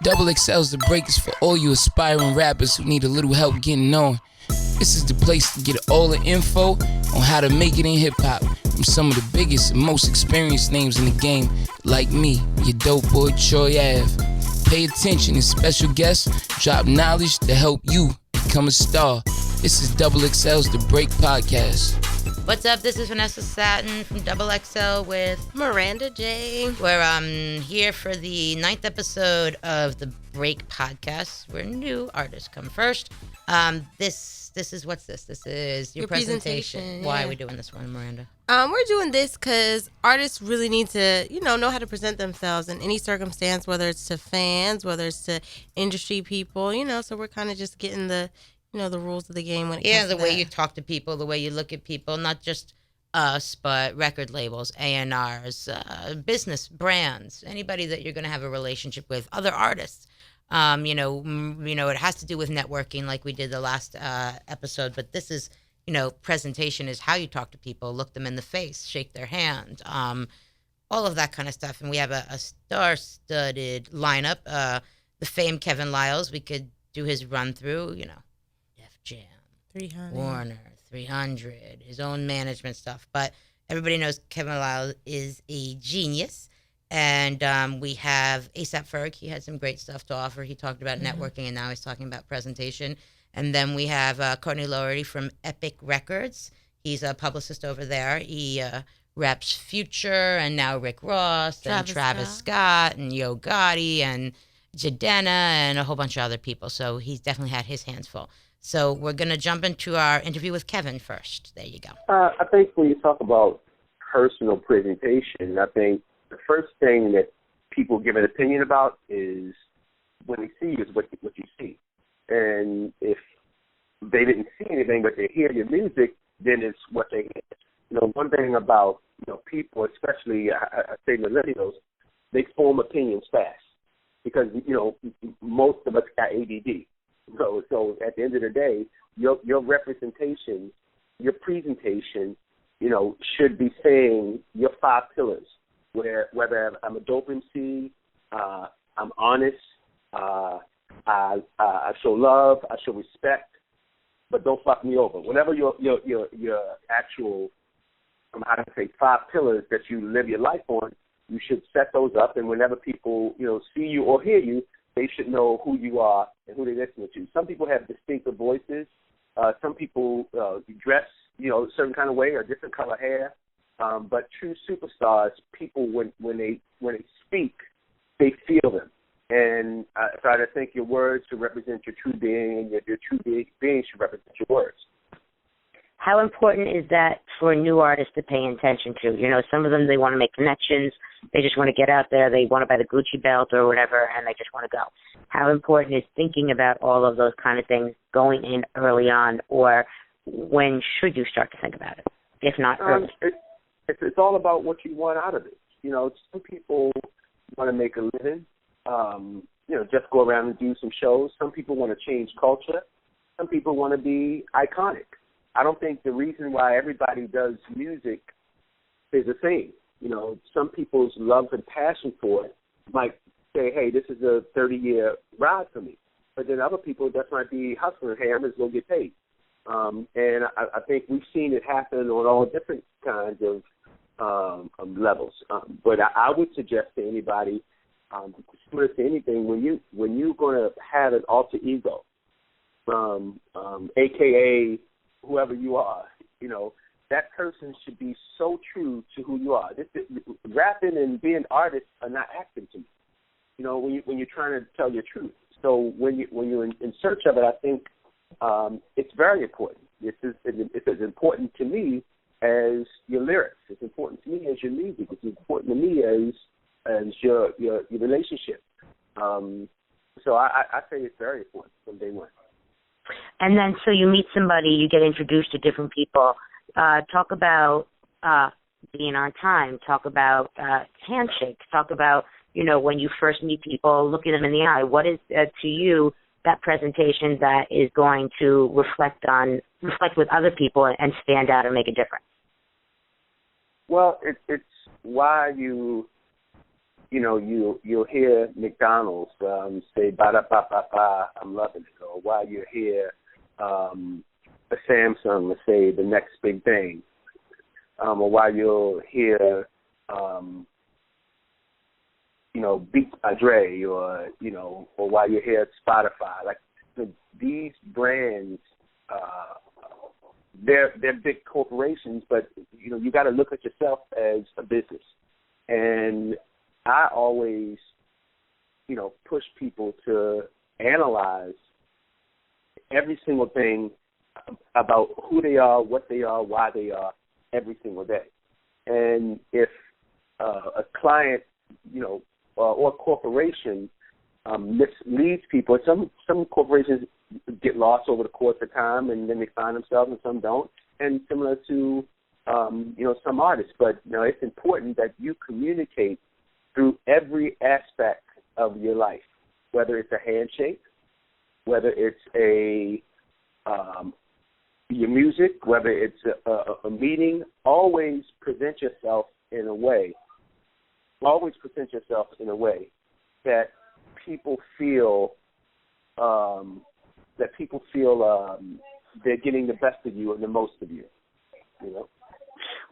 XXL's The Break is for all you aspiring rappers who need a little help getting on. This is the place to get all the info on how to make it in hip-hop from some of the biggest and most experienced names in the game, like me, your dope boy Troy Ave. Pay attention as special guests drop knowledge to help you become a star. This is XXL's The Break Podcast. What's up? This is Vanessa Satin from XXL with Miranda J. We're here for the 9th episode of the Break Podcast, where new artists come first. This is what's this? This is your presentation. Why are we doing this one, Miranda? We're doing this because artists really need to, know how to present themselves in any circumstance, whether it's to fans, whether it's to industry people, so we're kind of just getting the rules of the game when it comes to the way you talk to people, the way you look at people, not just us, but record labels, A&Rs, business, brands, anybody that you're going to have a relationship with, other artists. It has to do with networking like we did the last episode, but this is, presentation is how you talk to people, look them in the face, shake their hand, all of that kind of stuff. And we have a star-studded lineup. The famed Kevin Liles, we could do his run-through, Def Jam, 300. Warner, 300, his own management stuff. But everybody knows Kevin Liles is a genius. And we have A$AP Ferg. He had some great stuff to offer. He talked about networking, and now he's talking about presentation. And then we have Courtney Lowery from Epic Records. He's a publicist over there. He reps Future and now Rick Ross and Travis Scott and Yo Gotti and Jadena and a whole bunch of other people. So he's definitely had his hands full. So we're going to jump into our interview with Kevin first. There you go. I think when you talk about personal presentation, I think the first thing that people give an opinion about is when they see you is what you see. And if they didn't see anything but they hear your music, then it's what they hear. One thing about people, especially I say millennials, they form opinions fast because most of us got ADD. So at the end of the day, your representation, your presentation, should be saying your 5 pillars. Whether I'm a dope MC, I'm honest, I show love, I show respect, but don't fuck me over. Whatever your actual, how to say, 5 pillars that you live your life on, you should set those up. And whenever people see you or hear you, they should know who you are and who they listen to. Some people have distinctive voices. Some people dress a certain kind of way or different color hair. But true superstars, people when they speak, they feel them, and so I think your words should represent your true being, and your true being should represent your words. How important is that for new artists to pay attention to? Some of them, they want to make connections, they just want to get out there, they want to buy the Gucci belt or whatever, and they just want to go. How important is thinking about all of those kind of things going in early on, or when should you start to think about it, if not early? It's all about what you want out of it. Some people want to make a living, just go around and do some shows. Some people want to change culture. Some people want to be iconic. I don't think the reason why everybody does music is the same. Some people's love and passion for it might say, hey, this is a 30-year ride for me. But then other people just might be hustling, hey, I'm just going to get paid. And I think we've seen it happen on all different kinds of levels. But I would suggest to anybody, similar to anything, when you're going to have an alter ego, AKA whoever you are, that person should be so true to who you are. Rapping and being artists are not acting to me. When you're trying to tell your truth. So when you're in search of it, I think it's very important. It's as important to me as your lyrics. It's important to me as your music. It's important to me as your relationship. So I say it's very important from day one. And then so you meet somebody, you get introduced to different people. Talk about being on time. Talk about handshakes. Talk about, when you first meet people, looking them in the eye. What is, to you, that presentation that is going to reflect with other people and stand out and make a difference? Well, it's why you you'll hear McDonald's say ba da ba ba ba, I'm loving it, or while you're here, a Samsung will say the next big thing, or while you'll hear Beats by Dre, or while you're here at Spotify, like these brands, they're big corporations, but you got to look at yourself as a business. And I always, push people to analyze every single thing about who they are, what they are, why they are, every single day. And if a client, or a corporation misleads people, some corporations get lost over the course of time, and then they find themselves, and some don't. And similar to some artists, but it's important that you communicate through every aspect of your life, whether it's a handshake, whether it's your music, whether it's a meeting. Always present yourself in a way. Always present yourself in a way that people feel they're getting the best of you and the most of you.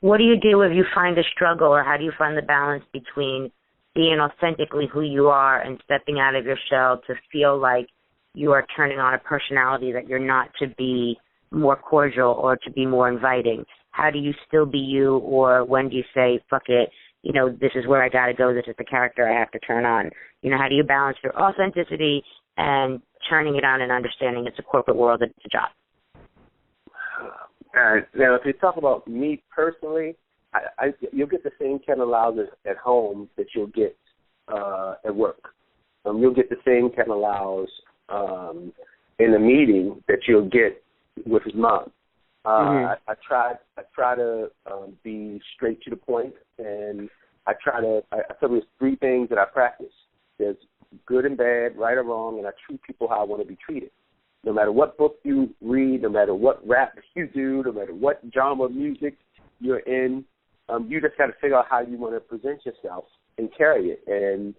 What do you do if you find a struggle, or how do you find the balance between being authentically who you are and stepping out of your shell to feel like you are turning on a personality that you're not, to be more cordial or to be more inviting? How do you still be you, or when do you say, fuck it, this is where I got to go, this is the character I have to turn on? How do you balance your authenticity and turning it on and understanding it's a corporate world and it's a job? Now, if you talk about me personally, you'll get the same Kevin Liles at home that you'll get at work. You'll get the same Kevin Liles in a meeting that you'll get with his mom. I try to be straight to the point, and I tell there's three things that I practice. There's good and bad, right or wrong, and I treat people how I want to be treated. No matter what book you read, no matter what rap you do, no matter what genre of music you're in, you just got to figure out how you want to present yourself and carry it. And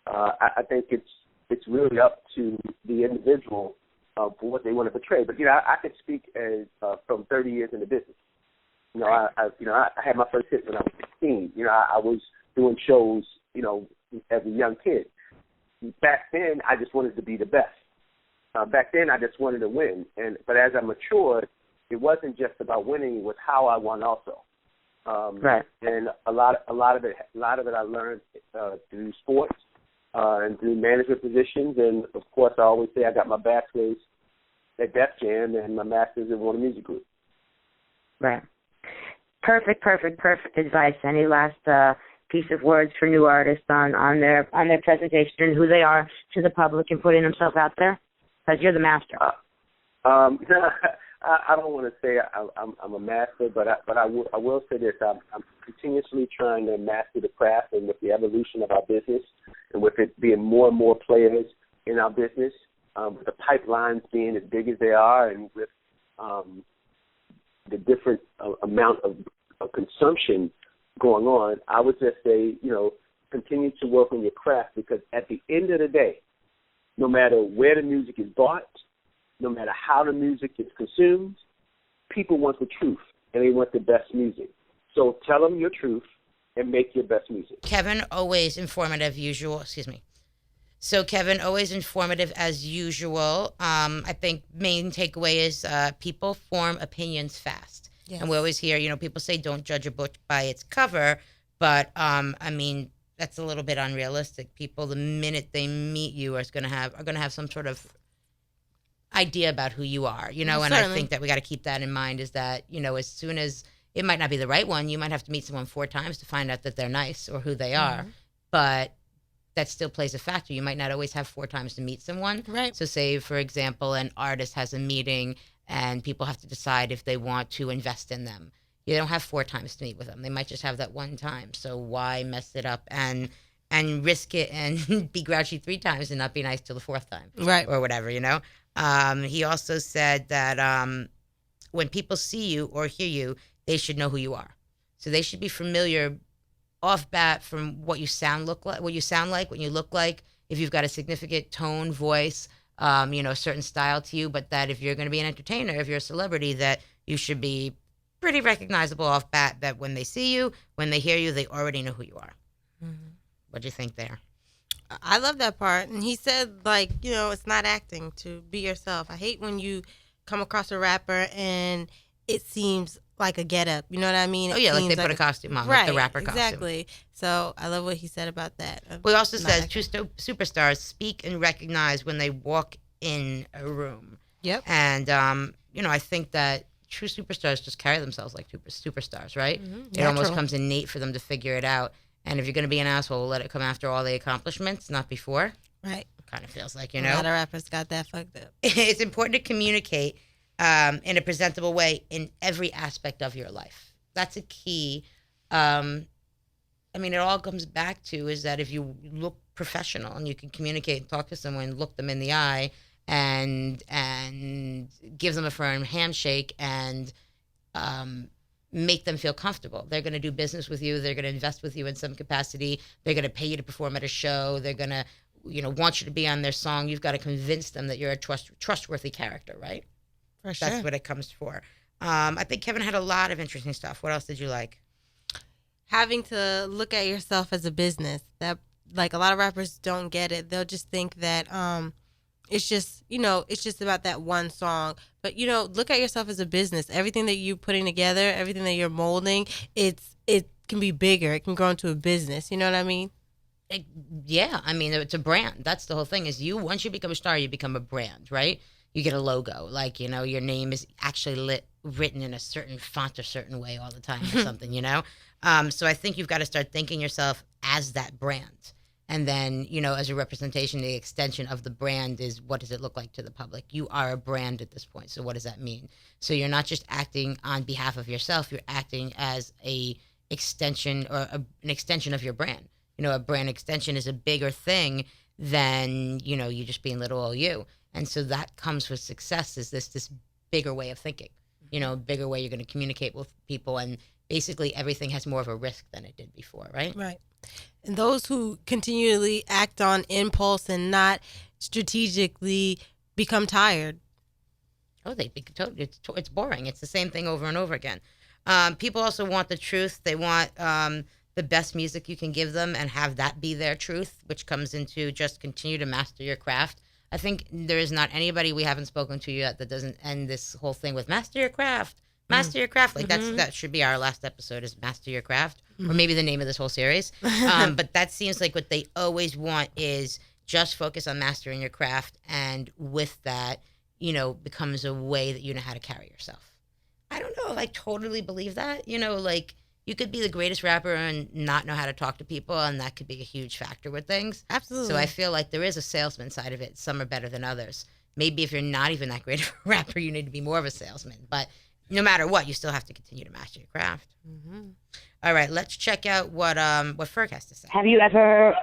I think it's really up to the individual for what they want to portray. But I could speak as from 30 years in the business. I had my first hit when I was 16. I was doing shows, as a young kid. Back then, I just wanted to be the best. Back then, I just wanted to win. But as I matured, it wasn't just about winning; it was how I won also. Right. And a lot of it I learned through sports and through management positions. And of course, I always say I got my bachelor's at Def Jam and my master's at Warner Music Group. Right. Perfect advice. Any last piece of words for new artists on their presentation and who they are to the public and putting themselves out there? Because you're the master. I don't want to say I'm a master, but I will say this: I'm continuously trying to master the craft, and with the evolution of our business, and with it being more and more players in our business, with the pipelines being as big as they are, and with the different amount of consumption going on, I would just say, continue to work on your craft, because at the end of the day, no matter where the music is bought, no matter how the music is consumed, people want the truth, and they want the best music. So tell them your truth and make your best music. Kevin, always informative, usual. Excuse me. So Kevin, always informative as usual. I think main takeaway is people form opinions fast. Yes. And we always hear, people say don't judge a book by its cover, but that's a little bit unrealistic. People, the minute they meet you, are going to have some sort of idea about who you are, and certainly. I think that we got to keep that in mind, is that, as soon as it might not be the right one, you might have to meet someone 4 times to find out that they're nice or who they are, but that still plays a factor. You might not always have 4 times to meet someone. Right. So say, for example, an artist has a meeting and people have to decide if they want to invest in them. You don't have 4 times to meet with them. They might just have that one time. So why mess it up and risk it and be grouchy 3 times and not be nice till the 4th time? Right. Or whatever, He also said that when people see you or hear you, they should know who you are. So they should be familiar off bat from what you sound like, what you look like, if you've got a significant tone, voice, a certain style to you, but that if you're going to be an entertainer, if you're a celebrity, that you should be pretty recognizable off bat, that when they see you, when they hear you, they already know who you are. Mm-hmm. What do you think there? I love that part. And he said, it's not acting to be yourself. I hate when you come across a rapper and it seems like a getup. You know what I mean? Oh, yeah, like they put a costume on, right, like the rapper costume. Exactly. So I love what he said about that. Well, he also says true superstars speak and recognize when they walk in a room. Yep. And, I think that true superstars just carry themselves like superstars, right? Mm-hmm. It almost comes innate for them to figure it out. And if you're going to be an asshole, let it come after all the accomplishments, not before. Right. Kind of feels like, A lot of rappers got that fucked up. It's important to communicate in a presentable way in every aspect of your life. That's a key. It all comes back to is that if you look professional and you can communicate and talk to someone, look them in the eye and give them a firm handshake and make them feel comfortable. They're going to do business with you. They're going to invest with you in some capacity. They're going to pay you to perform at a show. They're going to, want you to be on their song. You've got to convince them that you're a trustworthy character, right? For sure. That's what it comes for. I think Kevin had a lot of interesting stuff. What else did you like? Having to look at yourself as a business. That, a lot of rappers don't get it. They'll just think that it's just about that one song. But, look at yourself as a business. Everything that you're putting together, everything that you're molding, it can be bigger. It can grow into a business. You know what I mean? It's a brand. That's the whole thing is once you become a star, you become a brand, right? You get a logo. Your name is actually written in a certain font a certain way all the time or something, So I think you've got to start thinking yourself as that brand. And then, as a representation, the extension of the brand is what does it look like to the public? You are a brand at this point. So what does that mean? So you're not just acting on behalf of yourself. You're acting as an extension of your brand. A brand extension is a bigger thing than, you just being little old you. And so that comes with success is this bigger way of thinking, bigger way you're going to communicate with people. And basically everything has more of a risk than it did before, right? Right. And those who continually act on impulse and not strategically become tired. Oh, it's boring. It's the same thing over and over again. People also want the truth. They want the best music you can give them and have that be their truth, which comes into just continue to master your craft. I think there is not anybody we haven't spoken to yet that doesn't end this whole thing with master your craft. Master your craft. That should be our last episode is master your craft, or maybe the name of this whole series. But that seems like what they always want is just focus on mastering your craft. And with that, becomes a way that you know how to carry yourself. I don't know if I totally believe that, you could be the greatest rapper and not know how to talk to people, and that could be a huge factor with things. Absolutely. So I feel like there is a salesman side of it. Some are better than others. Maybe if you're not even that great of a rapper, you need to be more of a salesman. But no matter what, you still have to continue to master your craft. Mm-hmm. All right, let's check out what Ferg has to say. Have you ever,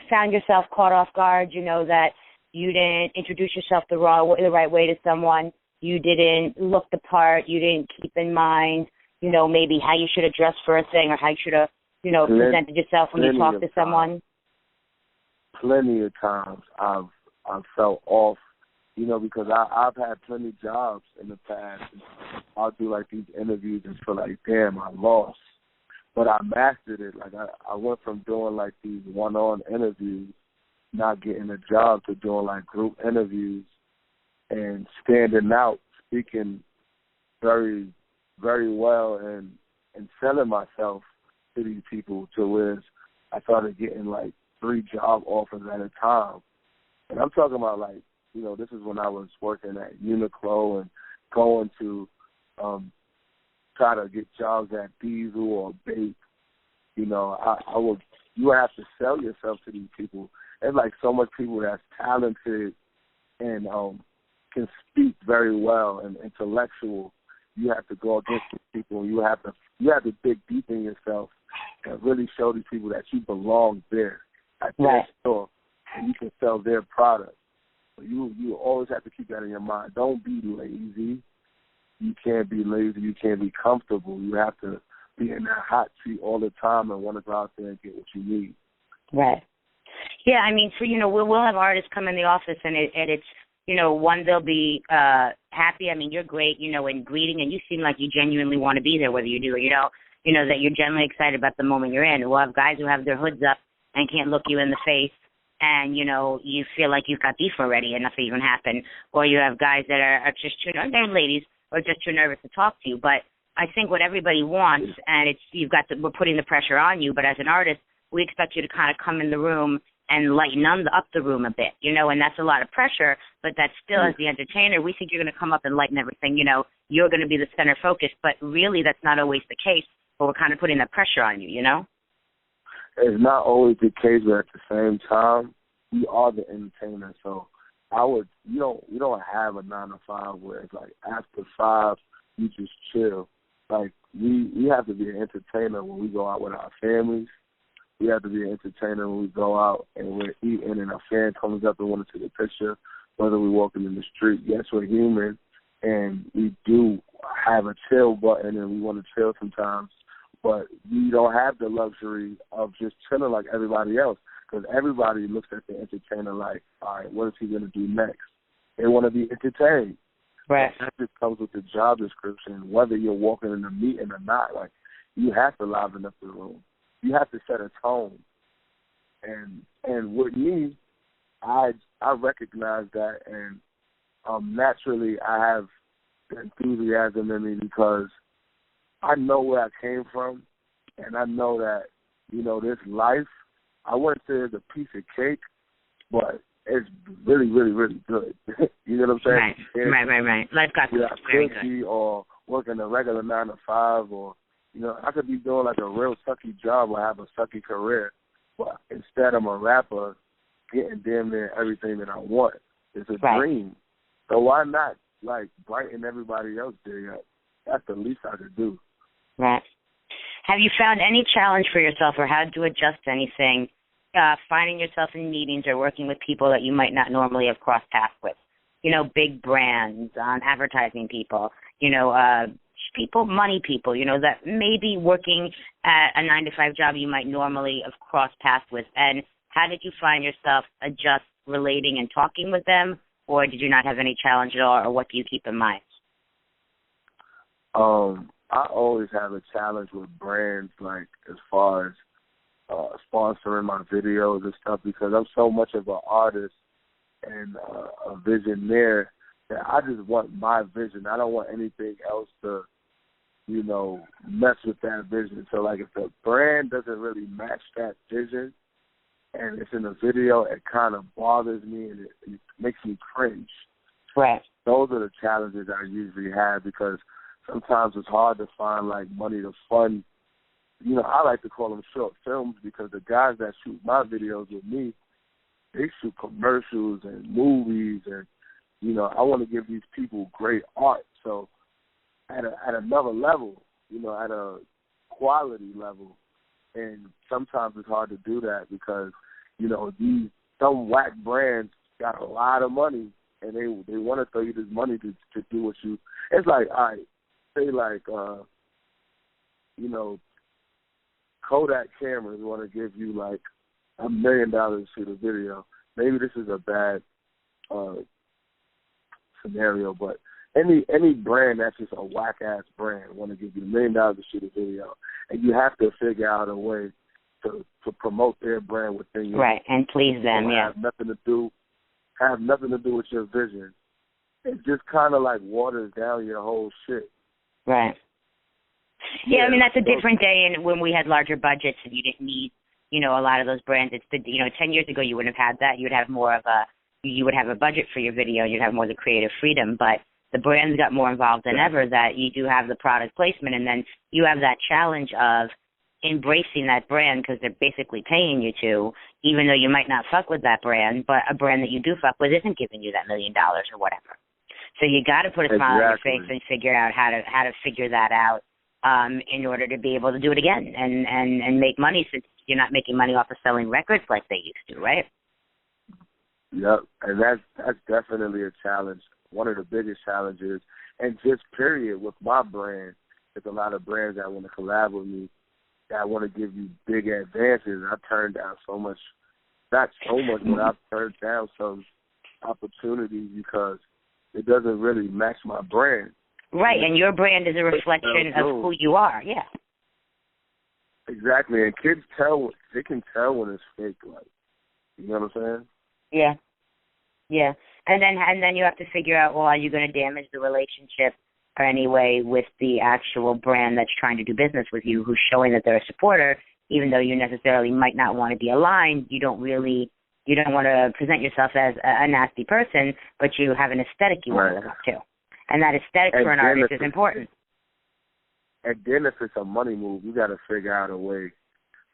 found yourself caught off guard, that you didn't introduce yourself the right way to someone? You didn't look the part. You didn't keep in mind, maybe how you should have dressed for a thing or how you should have, presented yourself when you talk to someone. Plenty of times I've felt off, because I've had plenty of jobs in the past. And I'll do these interviews and feel like, damn, I lost. But I mastered it. I went from doing these one-on interviews, not getting a job, to doing group interviews and standing out, speaking very, very well and selling myself to these people to where I started getting 3 job offers at a time. And I'm talking about this is when I was working at Uniqlo and going to try to get jobs at Diesel or Bake. You have to sell yourself to these people. There's so much people that's talented and can speak very well and intellectual. You have to go against these people. You have to dig deep in yourself and really show these people that you belong there at their store and you can sell their product. But you always have to keep that in your mind. Don't be lazy. You can't be lazy. You can't be comfortable. You have to be in that hot seat all the time and want to go out there and get what you need. Right. Yeah, I mean, so, we'll have artists come in the office and it's, one, they'll be happy. I mean, you're great, in greeting, and you seem like you genuinely want to be there, whether you do or you don't, that you're genuinely excited about the moment you're in. We'll have guys who have their hoods up and can't look you in the face, and, you feel like you've got beef already and nothing even happened. Or you have guys that are just they're ladies, or just too nervous to talk to you. But I think what everybody wants, and we're putting the pressure on you, but as an artist, we expect you to kind of come in the room and lighten up the room a bit, and that's a lot of pressure, but that's still, as the entertainer, we think you're going to come up and lighten everything, you're going to be the center focus, but really that's not always the case, but we're kind of putting that pressure on you, It's not always the case, but at the same time, we are the entertainer, so you don't have a 9 to 5 where it's like after 5, you just chill. Like, we have to be an entertainer when we go out with our families. We have to be an entertainer when we go out and we're eating and a fan comes up and wants to take a picture, whether we're walking in the street. Yes, we're human, and we do have a chill button and we want to chill sometimes, but we don't have the luxury of just chilling like everybody else, because everybody looks at the entertainer like, all right, what is he going to do next? They want to be entertained. Right. That just comes with the job description, whether you're walking in the meeting or not. Like, you have to liven up the room. You have to set a tone, and with me, I recognize that, and naturally I have enthusiasm in me because I know where I came from, and I know that this life, I wouldn't say it's a piece of cake, but it's really, really, really good. You know what I'm saying? Right. Life got very good. Or working a regular 9 to 5, or I could be doing like a real sucky job or have a sucky career, but instead I'm a rapper getting damn near everything that I want. It's a dream. So why not, like, brighten everybody else day up? That's the least I could do. Right. Have you found any challenge for yourself or had to adjust anything, finding yourself in meetings or working with people that you might not normally have crossed paths with? Big brands, advertising people, money people, that maybe working at a 9 to 5 job you might normally have crossed paths with. And how did you find yourself adjust relating and talking with them, or did you not have any challenge at all, or what do you keep in mind? I always have a challenge with brands, like as far as sponsoring my videos and stuff, because I'm so much of an artist and a visionaire that I just want my vision. I don't want anything else to mess with that vision. So, like, if the brand doesn't really match that vision and it's in a video, it kind of bothers me and it makes me cringe. Right. Those are the challenges I usually have, because sometimes it's hard to find, like, money to fund. I like to call them short films, because the guys that shoot my videos with me, they shoot commercials and movies, and, I want to give these people great art. So at another level, at a quality level. And sometimes it's hard to do that because, some whack brands got a lot of money and they want to throw you this money to do what you. It's like, all right, say like, Kodak cameras want to give you like $1 million to shoot a video. Maybe this is a bad scenario, but any brand that's just a whack ass brand want to give you $1 million to shoot a video, and you have to figure out a way to promote their brand within you, right, and please them. Yeah, have nothing to do with your vision. It just kind of like waters down your whole shit. Right. Yeah, I mean, that's a different day, and when we had larger budgets and you didn't need, a lot of those brands. It's 10 years ago you wouldn't have had that. You would have more of you would have a budget for your video. You'd have more of the creative freedom, but the brands got more involved than ever, that you do have the product placement, and then you have that challenge of embracing that brand because they're basically paying you to, even though you might not fuck with that brand, but a brand that you do fuck with isn't giving you that $1 million or whatever. So you got to put a smile on your face and figure out how to figure that out in order to be able to do it again and make money, since you're not making money off of selling records like they used to, right? Yep, and that's definitely a challenge. One of the biggest challenges, and just period with my brand, there's a lot of brands that want to collab with me, that want to give you big advances. I turned down so much, not so much, but I've turned down some opportunities because it doesn't really match my brand. Right, and your brand is a reflection of who you are. Yeah. Exactly, and kids they can tell when it's fake. Like, you know what I'm saying? Yeah. Yeah, and then you have to figure out, well, are you going to damage the relationship or anyway with the actual brand that's trying to do business with you, who's showing that they're a supporter, even though you necessarily might not want to be aligned. You don't want to present yourself as a nasty person, but you have an aesthetic you want to live up to, and that aesthetic for an artist is important. And then if it's a money move, you got to figure out a way.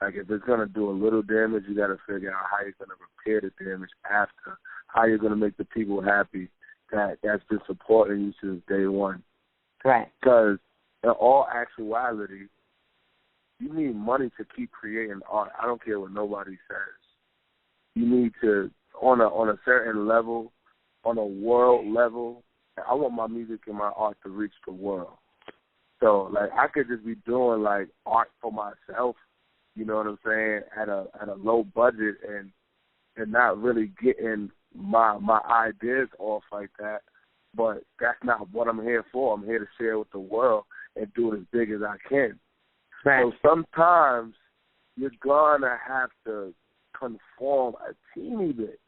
Like, if it's going to do a little damage, you got to figure out how you're going to repair the damage after, how you're going to make the people happy that's been supporting you since day one. Right. Because in all actuality, you need money to keep creating art. I don't care what nobody says. You need to, on a certain level, on a world level, I want my music and my art to reach the world. So, like, I could just be doing, like, art for myself, you know what I'm saying, at a low budget and not really getting my ideas off like that. But that's not what I'm here for. I'm here to share with the world and do it as big as I can. Right. So sometimes you're gonna have to conform a teeny bit.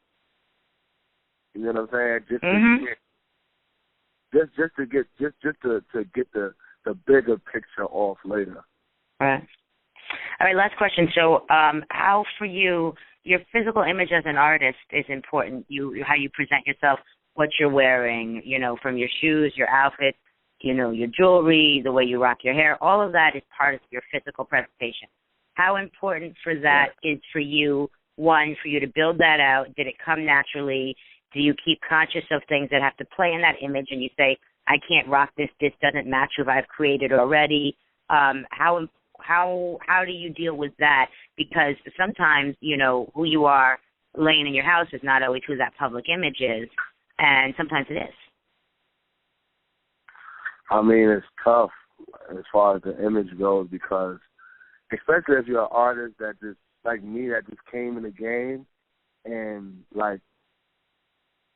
You know what I'm saying? Just to get the bigger picture off later. Right. All right, last question. So, how for you, your physical image as an artist is important. How you present yourself, what you're wearing, from your shoes, your outfits, your jewelry, the way you rock your hair, all of that is part of your physical presentation. How important for that is for you, one, for you to build that out? Did it come naturally? Do you keep conscious of things that have to play in that image and you say, I can't rock this doesn't match what I've created already? How do you deal with that? Because sometimes, who you are laying in your house is not always who that public image is, and sometimes it is. I mean, it's tough as far as the image goes because, especially if you're an artist that just, like me, that just came in the game and, like,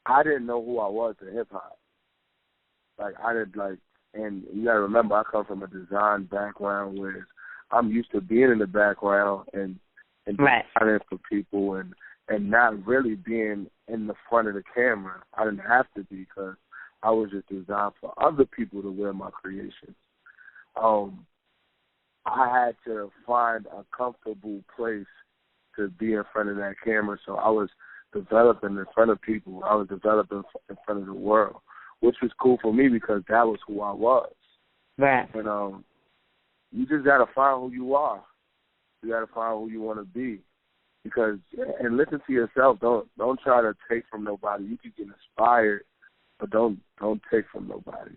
I didn't know who I was in hip-hop. Like, and you got to remember, I come from a design background where I'm used to being in the background and designing for people and not really being in the front of the camera. I didn't have to be because I was just designed for other people to wear my creations. I had to find a comfortable place to be in front of that camera, so I was developing in front of people. I was developing in front of the world, which was cool for me because that was who I was. Right. And you just got to find who you are. You got to find who you want to be. Because, and listen to yourself. Don't try to take from nobody. You can get inspired, but don't take from nobody.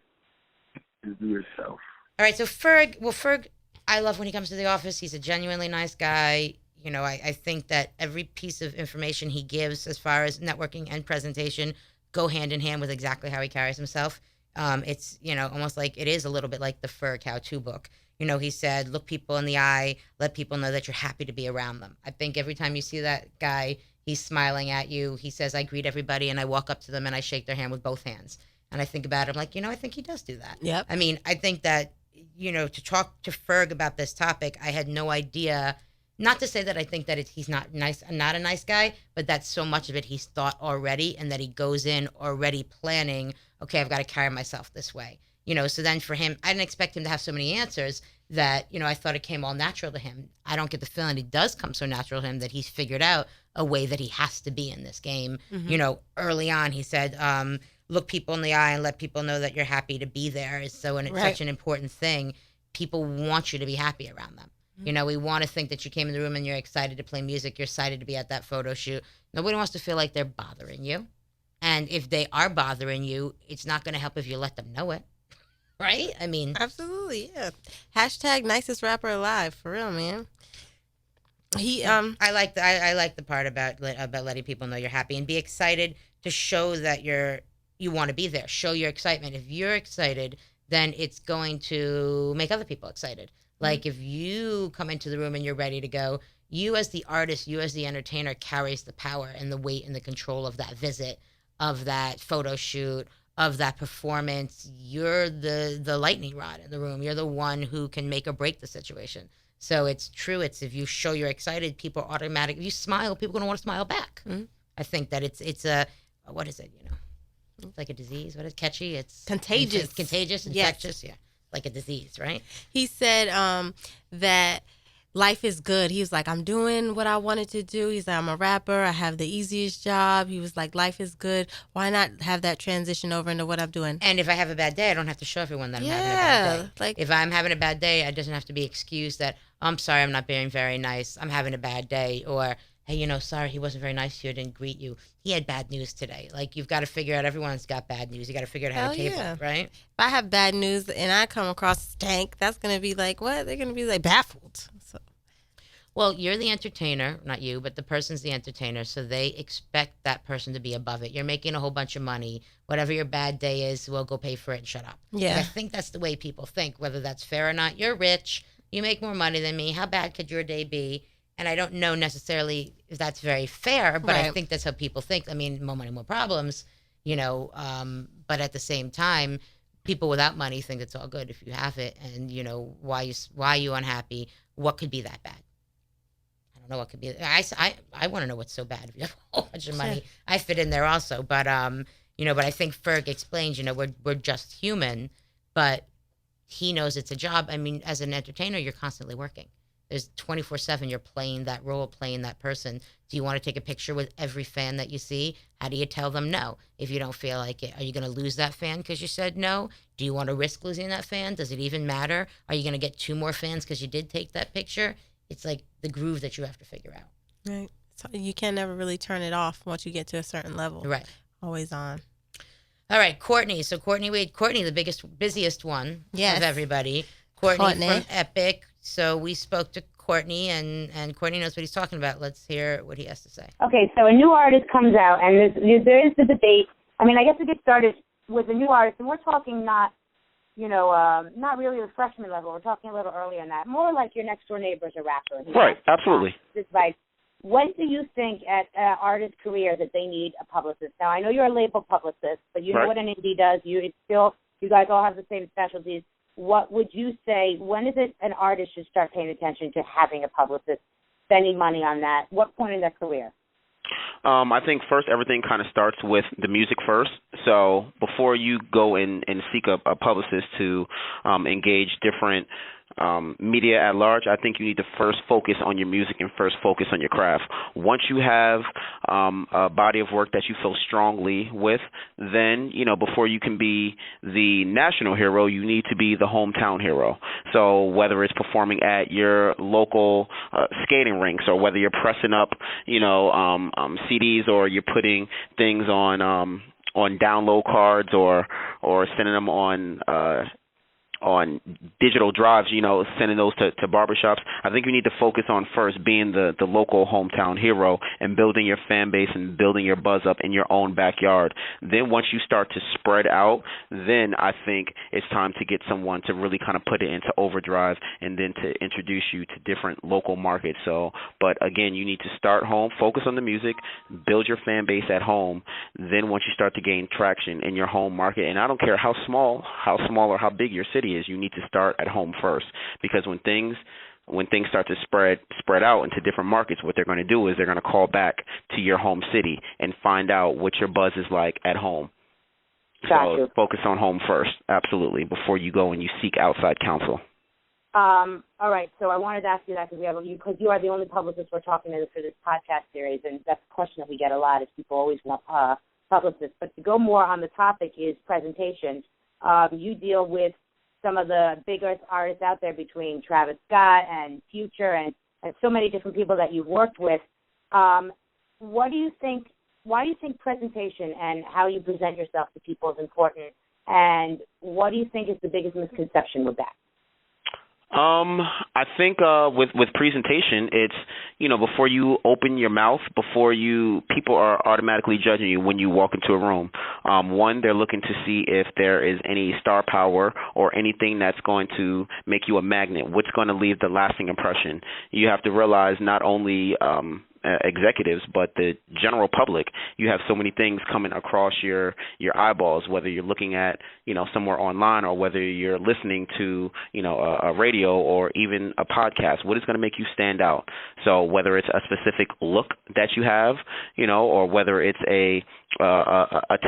Just be yourself. All right, so Ferg, I love when he comes to the office. He's a genuinely nice guy. I think that every piece of information he gives as far as networking and presentation go hand in hand with exactly how he carries himself. It's, almost like it is a little bit like the Ferg how-to book. He said, look people in the eye, let people know that you're happy to be around them. I think every time you see that guy, he's smiling at you. He says, I greet everybody and I walk up to them and I shake their hand with both hands. And I think about it, I'm like, I think he does do that. Yep. I mean, I think that, to talk to Ferg about this topic, I had no idea, not to say that I think that he's not a nice guy, but that so much of it he's thought already and that he goes in already planning, okay, I've got to carry myself this way. So then for him, I didn't expect him to have so many answers that, I thought it came all natural to him. I don't get the feeling it does come so natural to him that he's figured out a way that he has to be in this game. Mm-hmm. Early on he said, look people in the eye and let people know that you're happy to be there. So, and it's such an important thing. People want you to be happy around them. Mm-hmm. We want to think that you came in the room and you're excited to play music. You're excited to be at that photo shoot. Nobody wants to feel like they're bothering you. And if they are bothering you, it's not going to help if you let them know it. Right? I mean, absolutely, yeah. Hashtag nicest rapper alive, for real, man. I like the part about letting people know you're happy and be excited to show that you want to be there. Show your excitement. If you're excited then it's going to make other people excited. Like if you come into the room and you're ready to go, you as the artist, you as the entertainer carries the power and the weight and the control of that visit, of that photo shoot, of that performance. You're the lightning rod in the room. You're the one who can make or break the situation. So it's true. It's if you show you're excited, people are automatic. If you smile, people are going to want to smile back. Mm-hmm. I think that it's a, what is it, It's like a disease. What is catchy? It's contagious. It's contagious, infectious. Yes. Yeah. Like a disease, right? He said that life is good. He was like, I'm doing what I wanted to do. He's like, I'm a rapper. I have the easiest job. He was like, life is good. Why not have that transition over into what I'm doing? And if I have a bad day, I don't have to show everyone that I'm having a bad day. Like, if I'm having a bad day, it doesn't have to be excused that, I'm sorry, I'm not being very nice. I'm having a bad day. Or, hey, sorry, he wasn't very nice to you. Didn't greet you. He had bad news today. Like, you've got to figure out, everyone's got bad news. You got to figure out how to table it, right? If I have bad news and I come across stank, that's going to be like, what? They're going to be like baffled. So. Well, you're the entertainer, not you, but the person's the entertainer, so they expect that person to be above it. You're making a whole bunch of money. Whatever your bad day is, we'll go pay for it and shut up. Yeah. Like, I think that's the way people think, whether that's fair or not. You're rich. You make more money than me. How bad could your day be? And I don't know necessarily if that's very fair, but I think that's how people think. I mean, more money, more problems, but at the same time, people without money think it's all good if you have it. And, why are you unhappy? What could be that bad? I don't know what could be. I want to know what's so bad if you have a whole bunch of money. I fit in there also. But, but I think Ferg explains, we're just human, but he knows it's a job. I mean, as an entertainer, you're constantly working. There's 24/7, you're playing that role, playing that person. Do you want to take a picture with every fan that you see? How do you tell them no if you don't feel like it? Are you going to lose that fan because you said no? Do you want to risk losing that fan? Does it even matter? Are you going to get 2 more fans because you did take that picture? It's like the groove that you have to figure out. Right. So you can never really turn it off once you get to a certain level. Right. Always on. All right, Courtney. So Courtney, the busiest one of everybody. Courtney from Epic. So we spoke to Courtney, and Courtney knows what he's talking about. Let's hear what he has to say. Okay, so a new artist comes out, and there is the debate. I mean, I guess we get started with a new artist, and we're talking not really the freshman level. We're talking a little earlier than that. More like your next door neighbor's a rapper. Right, absolutely. This vibe. When do you think at an artist's career that they need a publicist? Now, I know you're a label publicist, but you know what an indie does. You guys all have the same specialties. What would you say, when is it an artist should start paying attention to having a publicist, spending money on that? What point in their career? I think first everything kind of starts with the music first. So before you go and seek a publicist to engage different media at large, I think you need to first focus on your music and first focus on your craft. Once you have a body of work that you feel strongly with, then, before you can be the national hero, you need to be the hometown hero. So whether it's performing at your local skating rinks, or whether you're pressing up, CDs, or you're putting things on download cards, or sending them on digital drives, sending those to barbershops. I think you need to focus on first being the local hometown hero and building your fan base and building your buzz up in your own backyard. Then once you start to spread out, then I think it's time to get someone to really kind of put it into overdrive and then to introduce you to different local markets. But again, you need to start home, focus on the music, build your fan base at home. Then once you start to gain traction in your home market, and I don't care how small or how big your city is, you need to start at home first, because when things start to spread out into different markets, what they're going to do is they're going to call back to your home city and find out what your buzz is like at home. So focus on home first, absolutely, before you go and you seek outside counsel. All right, so I wanted to ask you that because you are the only publicist we're talking to for this podcast series, and that's a question that we get a lot is people always want publicists. But to go more on the topic is presentation. You deal with some of the biggest artists out there between Travis Scott and Future and so many different people that you've worked with. What do you think? Why do you think presentation and how you present yourself to people is important? And what do you think is the biggest misconception with that? I think with presentation, it's before you open your mouth, people are automatically judging you when you walk into a room. One, they're looking to see if there is any star power or anything that's going to make you a magnet. What's going to leave the lasting impression? You have to realize not only executives, but the general public, you have so many things coming across your eyeballs, whether you're looking at somewhere online or whether you're listening to a radio or even a podcast. What is going to make you stand out? So whether it's a specific look that you have, or whether it's a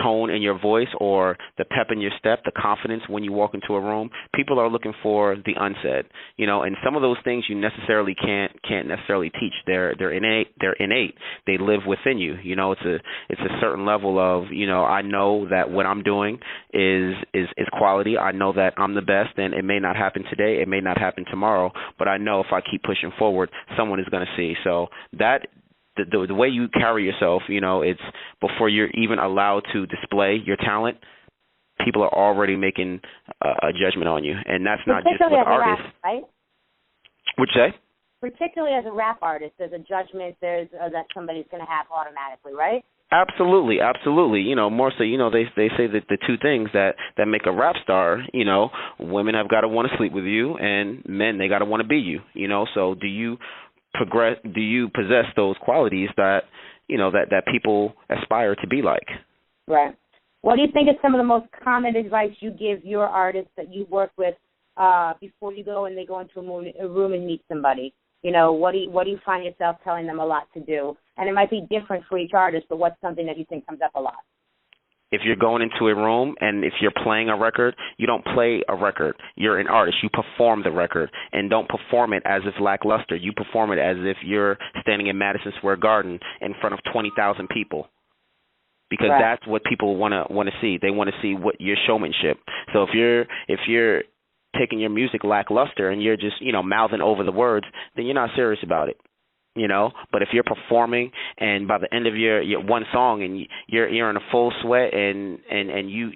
tone in your voice or the pep in your step, the confidence when you walk into a room, people are looking for the unsaid, and some of those things you necessarily can't necessarily teach. They're innate. They live within you. It's a certain level of, I know that what I'm doing is quality. I know that I'm the best, and it may not happen today, it may not happen tomorrow, but I know if I keep pushing forward, someone is going to see. So that the way you carry yourself, it's before you're even allowed to display your talent, people are already making a judgment on you, and that's not just with artists. Rap, right? Would you say? Particularly as a rap artist, there's a judgment that somebody's going to have automatically, right? Absolutely. More so, they say that the two things that make a rap star, women have got to want to sleep with you, and men, they got to want to be you, So do you possess those qualities that that people aspire to be like? Right. What do you think is some of the most common advice you give your artists that you work with before you go and they go into a room and meet somebody? What do you find yourself telling them a lot to do? And it might be different for each artist, but what's something that you think comes up a lot? If you're going into a room and if you're playing a record, you don't play a record. You're an artist. You perform the record, and don't perform it as if lackluster. You perform it as if you're standing in Madison Square Garden in front of 20,000 people, because that's what people want to see. They want to see what your showmanship. So if you're taking your music lackluster and you're just mouthing over the words, then you're not serious about it. But if you're performing and by the end of your one song and you're in a full sweat and you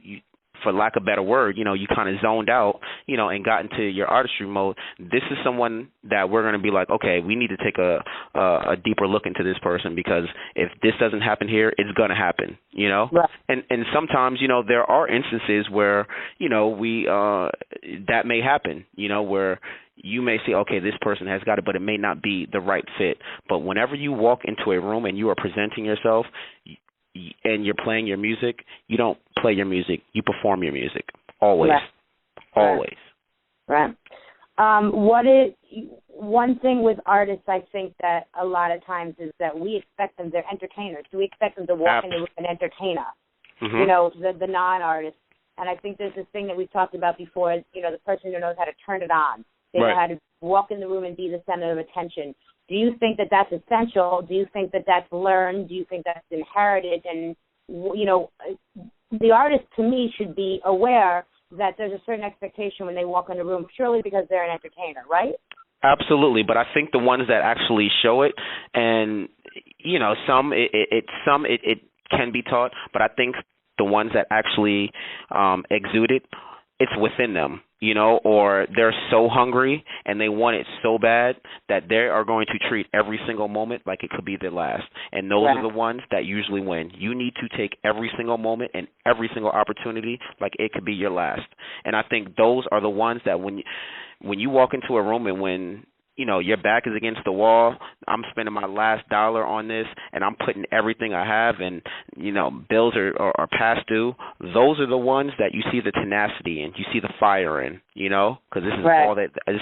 for lack of a better word, you kind of zoned out, and got into your artistry mode, this is someone that we're going to be like, okay, we need to take a deeper look into this person, because if this doesn't happen here, it's going to happen, Right. And sometimes, there are instances where, that may happen, where you may say, okay, this person has got it, but it may not be the right fit. But whenever you walk into a room and you are presenting yourself and you're playing your music, you don't play your music, you perform your music. Always. Right. Always. Right. What is one thing with artists, I think that a lot of times is that we expect them, they're entertainers. So we expect them to walk in the room and entertain us, the non-artists. And I think there's this thing that we've talked about before, the person who knows how to turn it on. They know how to walk in the room and be the center of attention. Do you think that that's essential? Do you think that that's learned? Do you think that's inherited? And, the artist, to me, should be aware that there's a certain expectation when they walk in the room, purely because they're an entertainer, right? Absolutely, but I think the ones that actually show it, and, some it can be taught, but I think the ones that actually exude it, it's within them. Or they're so hungry and they want it so bad that they are going to treat every single moment like it could be their last. And those are the ones that usually win. You need to take every single moment and every single opportunity like it could be your last. And I think those are the ones that when you walk into a room and when your back is against the wall, I'm spending my last dollar on this, and I'm putting everything I have, and, bills are past due. Those are the ones that you see the tenacity in, you see the fire in, because this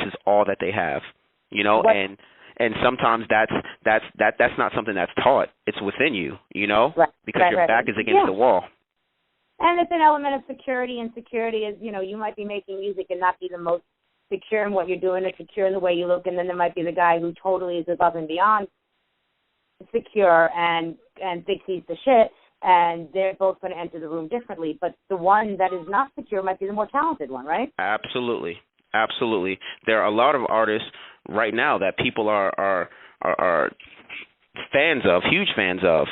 is all that they have, and sometimes that's not something that's taught. It's within you, because your back is against the wall. And it's an element of security, and security is, you might be making music and not be the most secure in what you're doing or secure in the way you look, and then there might be the guy who totally is above and beyond secure and thinks he's the shit, and they're both going to enter the room differently. But the one that is not secure might be the more talented one, right? Absolutely. There are a lot of artists right now that people are fans of, huge fans of,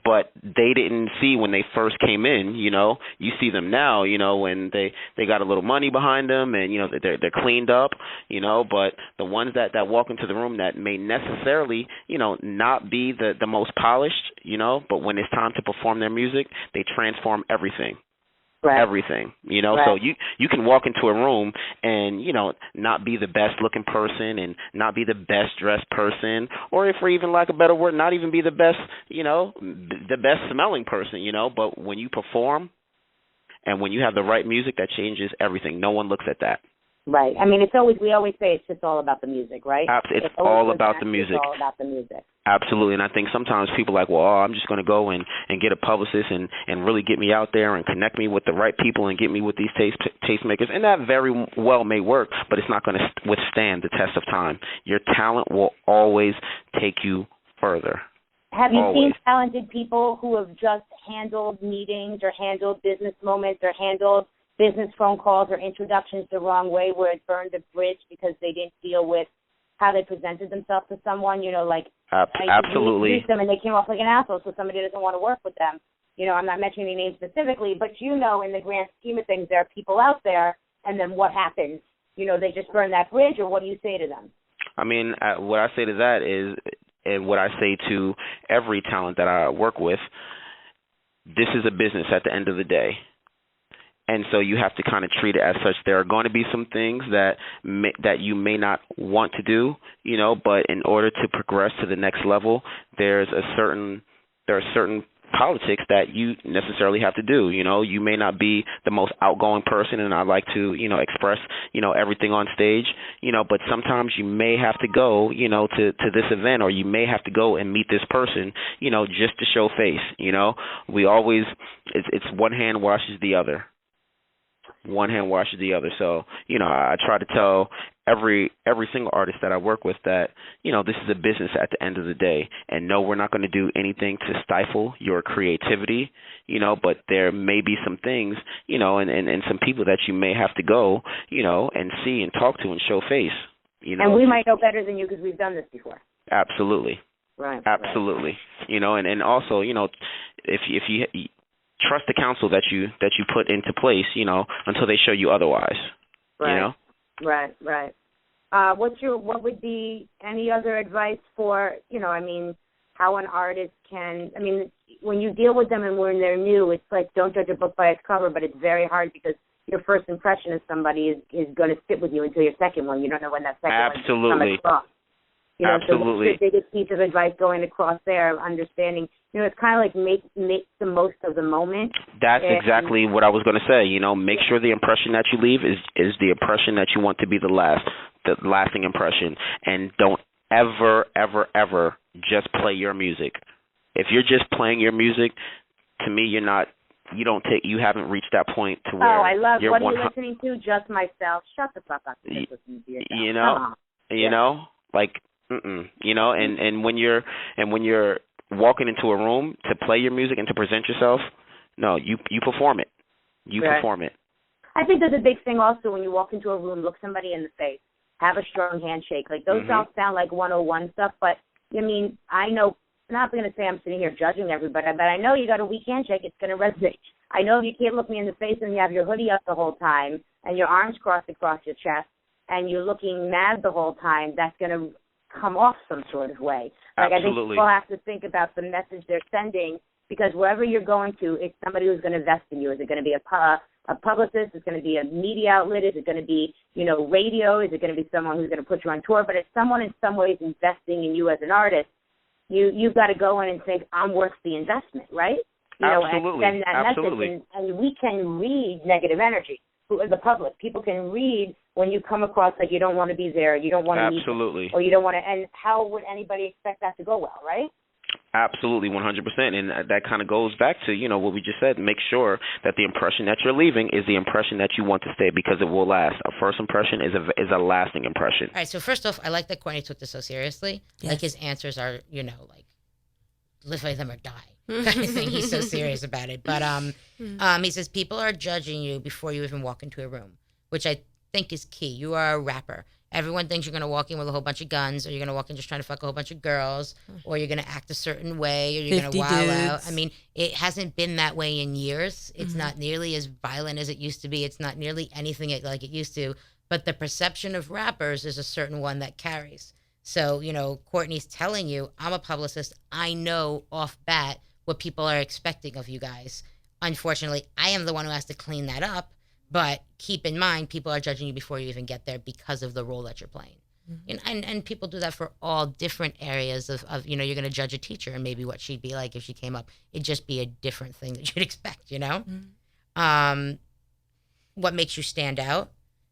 but they didn't see when they first came in. You see them now, when they got a little money behind them, and they're cleaned up, but the ones that walk into the room that may necessarily not be the most polished, but when it's time to perform their music, they transform everything. Right. Everything, Right. So you can walk into a room and not be the best looking person and not be the best dressed person, or if for even lack of a better word, not even be the best the best smelling person, but when you perform and when you have the right music, that changes everything. No one looks at that. Right. I mean, we always say it's just all about the music, right? It's all about the music. It's all about the music. Absolutely. And I think sometimes people are like, well, I'm just going to go and get a publicist and really get me out there and connect me with the right people and get me with these tastemakers. And that very well may work, but it's not going to withstand the test of time. Your talent will always take you further. Have you Always. seen talented people who have just handled meetings or handled business moments or handled business phone calls or introductions the wrong way, where it burned a bridge because they didn't deal with how they presented themselves to someone, Absolutely. Them and they came off like an asshole, so somebody doesn't want to work with them. I'm not mentioning any names specifically, but in the grand scheme of things, there are people out there, and then what happens? They just burn that bridge, or what do you say to them? I mean, what I say to that is, and what I say to every talent that I work with, this is a business at the end of the day. And so you have to kind of treat it as such. There are going to be some things that you may not want to do, but in order to progress to the next level, there are certain politics that you necessarily have to do. You may not be the most outgoing person, and I like to, express, everything on stage, but sometimes you may have to go, to this event, or you may have to go and meet this person, just to show face. We always, it's one hand washes the other. One hand washes the other. So, I try to tell every single artist that I work with that, this is a business at the end of the day. And no, we're not going to do anything to stifle your creativity, but there may be some things, and some people that you may have to go, and see and talk to and show face. And we might know better than you because we've done this before. Absolutely. Right. Absolutely. Right. And also, if you trust the counsel that you put into place, until they show you otherwise. Right. Right. What would be any other advice for, how an artist can, when you deal with them and when they're new, it's like, don't judge a book by its cover, but it's very hard because your first impression of somebody is going to sit with you until your second one. You don't know when that second one comes across. Absolutely. So what's the biggest piece of advice going across there, understanding, it's kind of like make the most of the moment. That's exactly what I was going to say. Make sure the impression that you leave is the impression that you want to be the lasting impression. And don't ever, ever, ever just play your music. If you're just playing your music, to me, you haven't reached that point to where I love, you're what are you listening to? Just myself. Shut the fuck up. Just listening to yourself. And when you're walking into a room to play your music and to present yourself, no, you perform it. Perform it. I think there's a big thing also when you walk into a room, look somebody in the face, have a strong handshake. Like those don't sound like 101 stuff, but I know, I'm not going to say I'm sitting here judging everybody, but I know you got a weak handshake, it's going to resonate. I know if you can't look me in the face and you have your hoodie up the whole time and your arms crossed across your chest and you're looking mad the whole time, that's going to come off some sort of way. Like Absolutely. I think people have to think about the message they're sending, because wherever you're going to, it's somebody who's going to invest in you. Is it going to be a publicist? Is it going to be a media outlet? Is it going to be, radio? Is it going to be someone who's going to put you on tour? But it's someone in some ways investing in you as an artist. You've got to go in and think, I'm worth the investment, right? Absolutely. And send that Absolutely. message. And we can read negative energy. The public, people can read when you come across like you don't want to be there, you don't want to meet them, or you don't want to, and how would anybody expect that to go well, right? Absolutely, 100%. And that kind of goes back to, what we just said. Make sure that the impression that you're leaving is the impression that you want to stay, because it will last. A first impression is a lasting impression. All right, so first off, I like that Courtney took this so seriously. Yes. Like his answers are, like, live by them or die kind of thing. He's so serious about it. But he says people are judging you before you even walk into a room, which I think is key. You are a rapper. Everyone thinks you're going to walk in with a whole bunch of guns, or you're going to walk in just trying to fuck a whole bunch of girls, or you're going to act a certain way, or you're going to wow out. I mean, it hasn't been that way in years. It's not nearly as violent as it used to be. It's not nearly anything like it used to. But the perception of rappers is a certain one that carries. So, you know, Courtney's telling you, I'm a publicist. I know off bat what people are expecting of you guys. Unfortunately, I am the one who has to clean that up. But keep in mind, people are judging you before you even get there because of the role that you're playing. And people do that for all different areas of you know, you're going to judge a teacher and maybe what she'd be like if she came up. It'd just be a different thing that you'd expect, you know? What makes you stand out?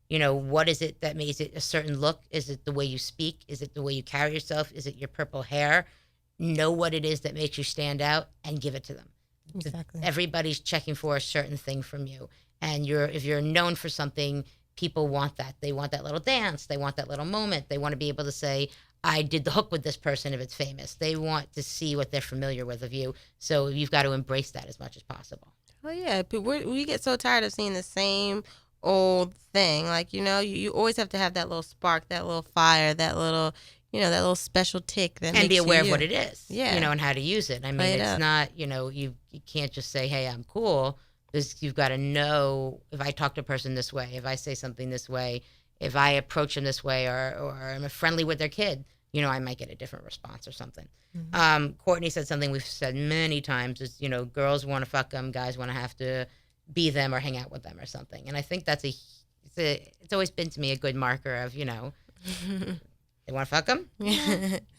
You know, what is it that makes it a certain look? Is it the way you speak? Is it the way you carry yourself? Is it your purple hair? Know what it is that makes you stand out and give it to them. Exactly. Everybody's checking for a certain thing from you. And if you're known for something, people want that. They want that little dance. They want that little moment. They want to be able to say, I did the hook with this person if it's famous. They want to see what they're familiar with of you. So you've got to embrace that as much as possible. Oh, yeah. We get so tired of seeing the same old thing. Like, you know, you always have to have that little spark, that little fire, that little, you know, that little special tick. That and be aware of you. what it is. Yeah. You know, and how to use it. I mean, it's not, you know, you can't just say, hey, I'm cool. You've got to know, if I talk to a person this way, if I say something this way, if I approach them this way, or I'm friendly with their kid, you know, I might get a different response or something. Courtney said something we've said many times is, you know, girls want to fuck them, guys want to have to be them or hang out with them or something. And I think that's it's always been to me a good marker of, you know, they want to fuck them?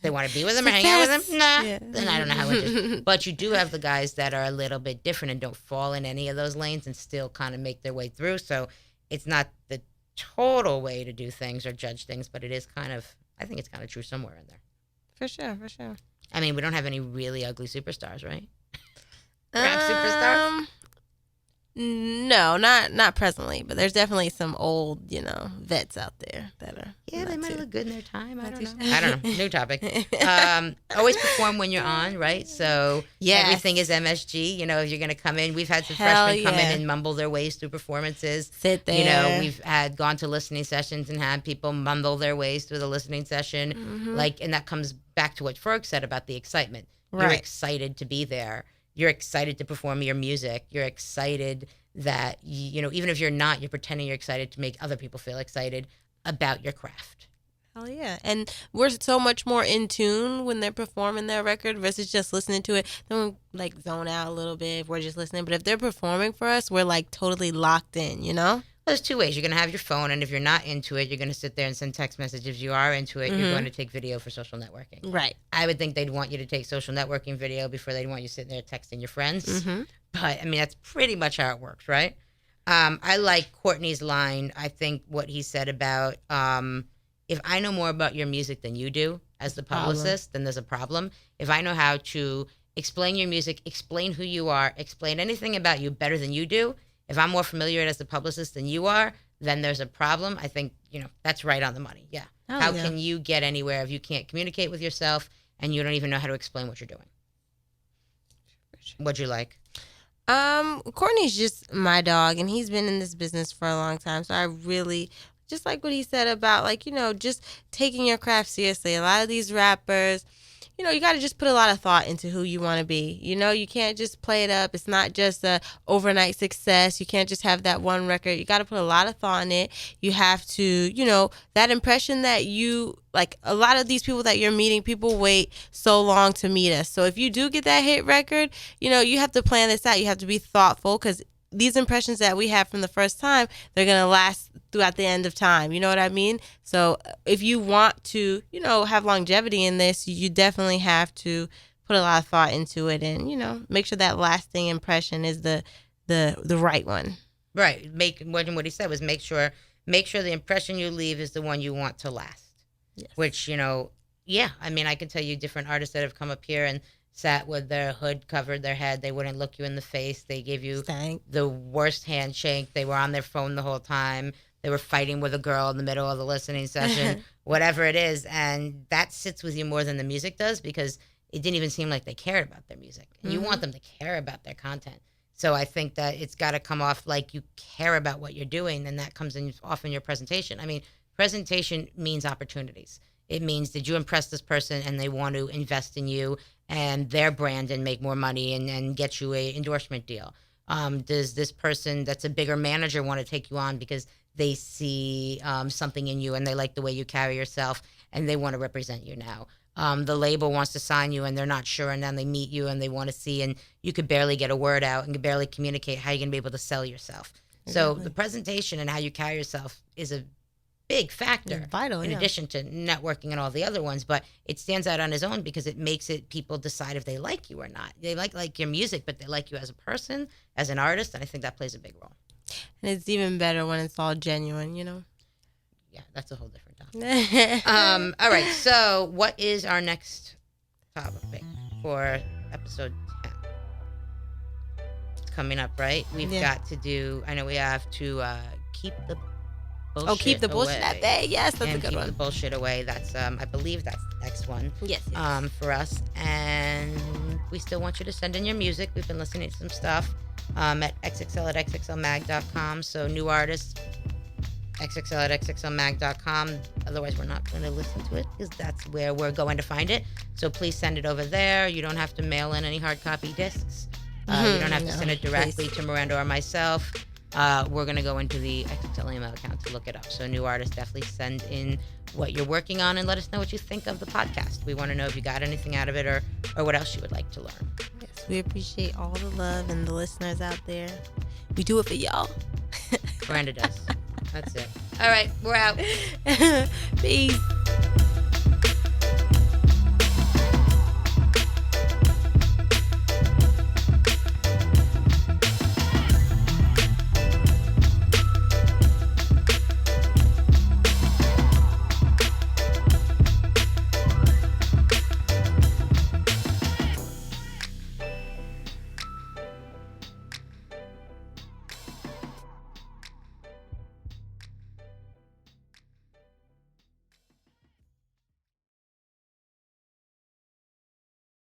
They want to be with them or hang out with them? Nah. Yeah. Then I don't know how it is. But you do have the guys that are a little bit different and don't fall in any of those lanes and still kind of make their way through. So it's not the total way to do things or judge things, but it is kind of, I think it's kind of true somewhere in there. For sure. I mean, we don't have any really ugly superstars, right? Rap superstars? No, not presently, but there's definitely some old, you know, vets out there that are. Yeah, they might look good in their time. I don't know. New topic. Always perform when you're on, right? So everything is MSG. You know, if you're going to come in, we've had some freshmen come in and mumble their ways through performances. Sit there. You know, we've gone to listening sessions and had people mumble their ways through the listening session. And that comes back to what Ferg said about the excitement. You're excited to be there. You're excited to perform your music. You're excited that, you know, even if you're not, you're pretending you're excited to make other people feel excited about your craft. Hell yeah. And we're so much more in tune when they're performing their record versus just listening to it. Then we like zone out a little bit if we're just listening. But if they're performing for us, we're like totally locked in, you know? There's two ways. You're going to have your phone, and if you're not into it, you're going to sit there and send text messages. If you are into it, you're going to take video for social networking. Right. I would think they'd want you to take social networking video before they'd want you sitting there texting your friends. But, I mean, that's pretty much how it works, right? I like Courtney's line. I think what he said about, if I know more about your music than you do as the publicist, then there's a problem. If I know how to explain your music, explain who you are, explain anything about you better than you do, if I'm more familiar as the publicist than you are, then there's a problem. I think, you know, that's right on the money. Yeah. How can you get anywhere if you can't communicate with yourself and you don't even know how to explain what you're doing? What'd you like? Courtney's just my dog, and he's been in this business for a long time. So I really just like what he said about, like, you know, just taking your craft seriously. A lot of these rappers, you know, you got to just put a lot of thought into who you want to be. You know, you can't just play it up. It's not just a overnight success. You can't just have that one record. You got to put a lot of thought in it. You have to, you know, that impression that you, like, a lot of these people that you're meeting, people wait so long to meet us. So if you do get that hit record, you know, you have to plan this out. You have to be thoughtful, because these impressions that we have from the first time, they're going to last throughout the end of time. You know what I mean? So if you want to, you know, have longevity in this, you definitely have to put a lot of thought into it and, you know, make sure that lasting impression is the right one. Right. What he said was make sure the impression you leave is the one you want to last. Yes. Which, you know, yeah, I mean, I can tell you different artists that have come up here and sat with their hood covered their head. They wouldn't look you in the face. They gave you the worst handshake. They were on their phone the whole time. They were fighting with a girl in the middle of the listening session, whatever it is. And that sits with you more than the music does, because it didn't even seem like they cared about their music. And you want them to care about their content. So I think that it's got to come off like you care about what you're doing, and that comes off in your presentation. I mean, Presentation means opportunities. It means, did you impress this person and they want to invest in you and their brand and make more money and get you a endorsement deal? Does this person that's a bigger manager want to take you on because they see something in you and they like the way you carry yourself and they want to represent you now? The label wants to sign you and they're not sure, and then they meet you and they want to see, and you could barely get a word out and could barely communicate how you're going to be able to sell yourself. So the presentation and how you carry yourself is a big factor. It's vital, in addition to networking and all the other ones, but it stands out on its own because it makes it people decide if they like you or not. They like your music, but they like you as a person, as an artist, and I think that plays a big role. And it's even better when it's all genuine, you know? Yeah, that's a whole different topic. All right, so what is our next topic for episode 10? It's coming up, right? We've got to do, I know we have to keep the bullshit keep the bullshit away. at bay. Yes, that's and a good keep one. the bullshit away. That's, I believe that's the next one. Yes. For us. And we still want you to send in your music. We've been listening to some stuff at XXL at XXLmag.com. So new artists, XXL at XXLmag.com. Otherwise, we're not going to listen to it because that's where we're going to find it. So please send it over there. You don't have to mail in any hard copy discs. You don't have to send it directly to Miranda or myself. We're going to go into the XXL email account to look it up. So new artists, definitely send in what you're working on and let us know what you think of the podcast. We want to know if you got anything out of it or what else you would like to learn. Yes, we appreciate all the love and the listeners out there. We do it for y'all. Miranda does. That's it. All right, we're out. Peace.